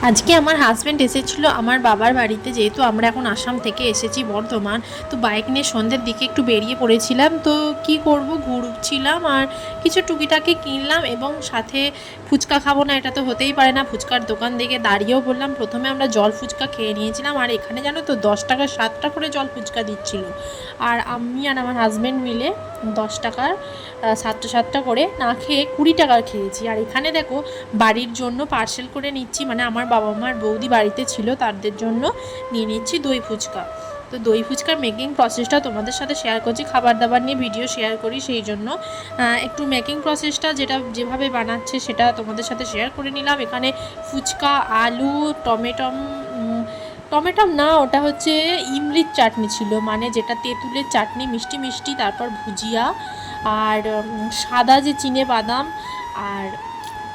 আজকে আমার হাজব্যান্ড এসেছিলো আমার বাবার বাড়িতে, যেহেতু আমরা এখন আসাম থেকে এসেছি বর্ধমান। তো বাইক নিয়ে সন্ধ্যের দিকে একটু বেরিয়ে পড়েছিলাম। তো কি করব, ঘুরছিলাম আর কিছু টুকিটাকি কিনলাম এবং সাথে ফুচকা খাবো না এটা তো হতেই পারে না। ফুচকার দোকান দেখে দাঁড়িয়েও বললাম। প্রথমে আমরা জল ফুচকা খেয়ে নিয়েছিলাম, আর এখানে জানো তো 10 টাকার 7টা করে জল ফুচকা দিচ্ছিল। আর আমি আর আমার হাজব্যান্ড মিলে 10 টাকার 7টা করে না খেয়ে 20 টাকার খেয়েছি। আর এখানে দেখো বাড়ির জন্য পার্সেল করে নিচ্ছি, মানে আমার বাবা মার বৌদি বাড়িতে ছিল তাদের জন্য নিয়ে নিচ্ছি দই ফুচকা। তো দই ফুচকার মেকিং প্রসেসটা তোমাদের সাথে শেয়ার করছি, খাবার দাবার নিয়ে ভিডিও শেয়ার করি সেই জন্য একটু মেকিং প্রসেসটা যেভাবে বানাচ্ছে সেটা তোমাদের সাথে শেয়ার করে নিলাম। এখানে ফুচকা, আলু, টমেটো না, ওটা হচ্ছে ইমলির চাটনি ছিল, মানে যেটা তেঁতুলের চাটনি, মিষ্টি মিষ্টি, তারপর ভুজিয়া আর সাদা যে চিনে বাদাম আর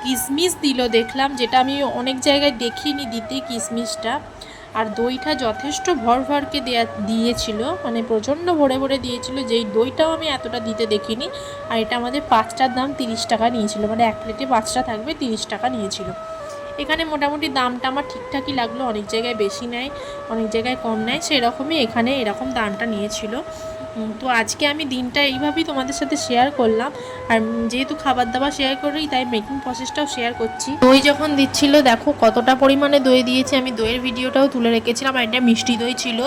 কিশমিশ দিল দেখলাম, যেটা আমি অনেক জায়গায় দেখিনি দিতে কিশমিশটা। আর দইটা যথেষ্ট ভরভরকে দিয়েছিল, মানে প্রচণ্ড ভরে ভরে দিয়েছিল, যেই দইটাও আমি এতটা দিতে দেখিনি। আর এটা আমাদের 5টার দাম 30 টাকা নিয়েছিল, মানে এক প্লেটে 5টা থাকবে, 30 টাকা নিয়েছিল। এখানে মোটামুটি দামটা আমার ঠিকঠাকই লাগলো, অনেক জায়গায় বেশি নেয়, অনেক জায়গায় কম নেয়, সেরকমই এখানে এরকম দামটা নিয়েছিল। তো আজকে আমি দিনটা এইভাবেই তোমাদের সাথে শেয়ার করলাম। আর যেহেতু খাবার দাবার শেয়ার করি তাই মেকিং প্রসেসটাও শেয়ার করছি। দই যখন দিচ্ছিল দেখো কতটা পরিমাণে দই দিয়েছে, আমি দইয়ের ভিডিওটাও তুলে রেখেছিলাম। আর এটা মিষ্টি দই ছিল,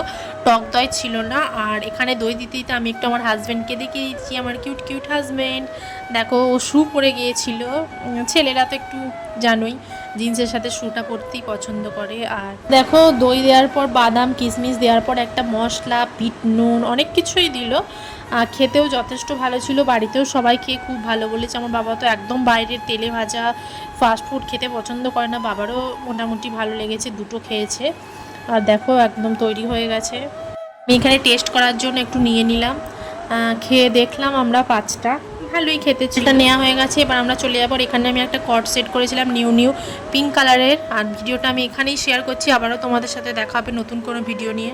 টক দই ছিল না। আর এখানে দই দিতে দিতে আমি একটু আমার হাজব্যান্ডকে দেখিয়ে দিচ্ছি, আমার কিউট কিউট হাজব্যান্ড। দেখো ও শু পরে গিয়েছিল, ছেলেরা তো একটু জানোই জিন্সের সাথে শুটা পরতেই পছন্দ করে। আর দেখো দই দেওয়ার পর বাদাম কিশমিশ দেওয়ার পর একটা মশলা, বিট নুন, অনেক কিছুই দিল। খেতেও যথেষ্ট ভালো ছিল, বাড়িতেও সবাই খেয়ে খুব ভালো বলেছে। আমার বাবা তো একদম বাইরের তেলে ভাজা ফাস্টফুড খেতে পছন্দ করে না, বাবারও মোটামুটি ভালো লেগেছে, দুটো খেয়েছে। আর দেখো একদম তৈরি হয়ে গেছে। আমি এখানে টেস্ট করার জন্য একটু নিয়ে নিলাম, খেয়ে দেখলাম আমরা 5টা, ভালোই খেতে ছিল। এটা নেওয়া হয়ে গেছে, এবার আমরা চলে যাবো। এখানে আমি একটা কট সেট করেছিলাম নিউ পিঙ্ক কালারের। আর ভিডিওটা আমি এখানেই শেয়ার করছি, আবারও তোমাদের সাথে দেখা হবে নতুন কোনো ভিডিও নিয়ে।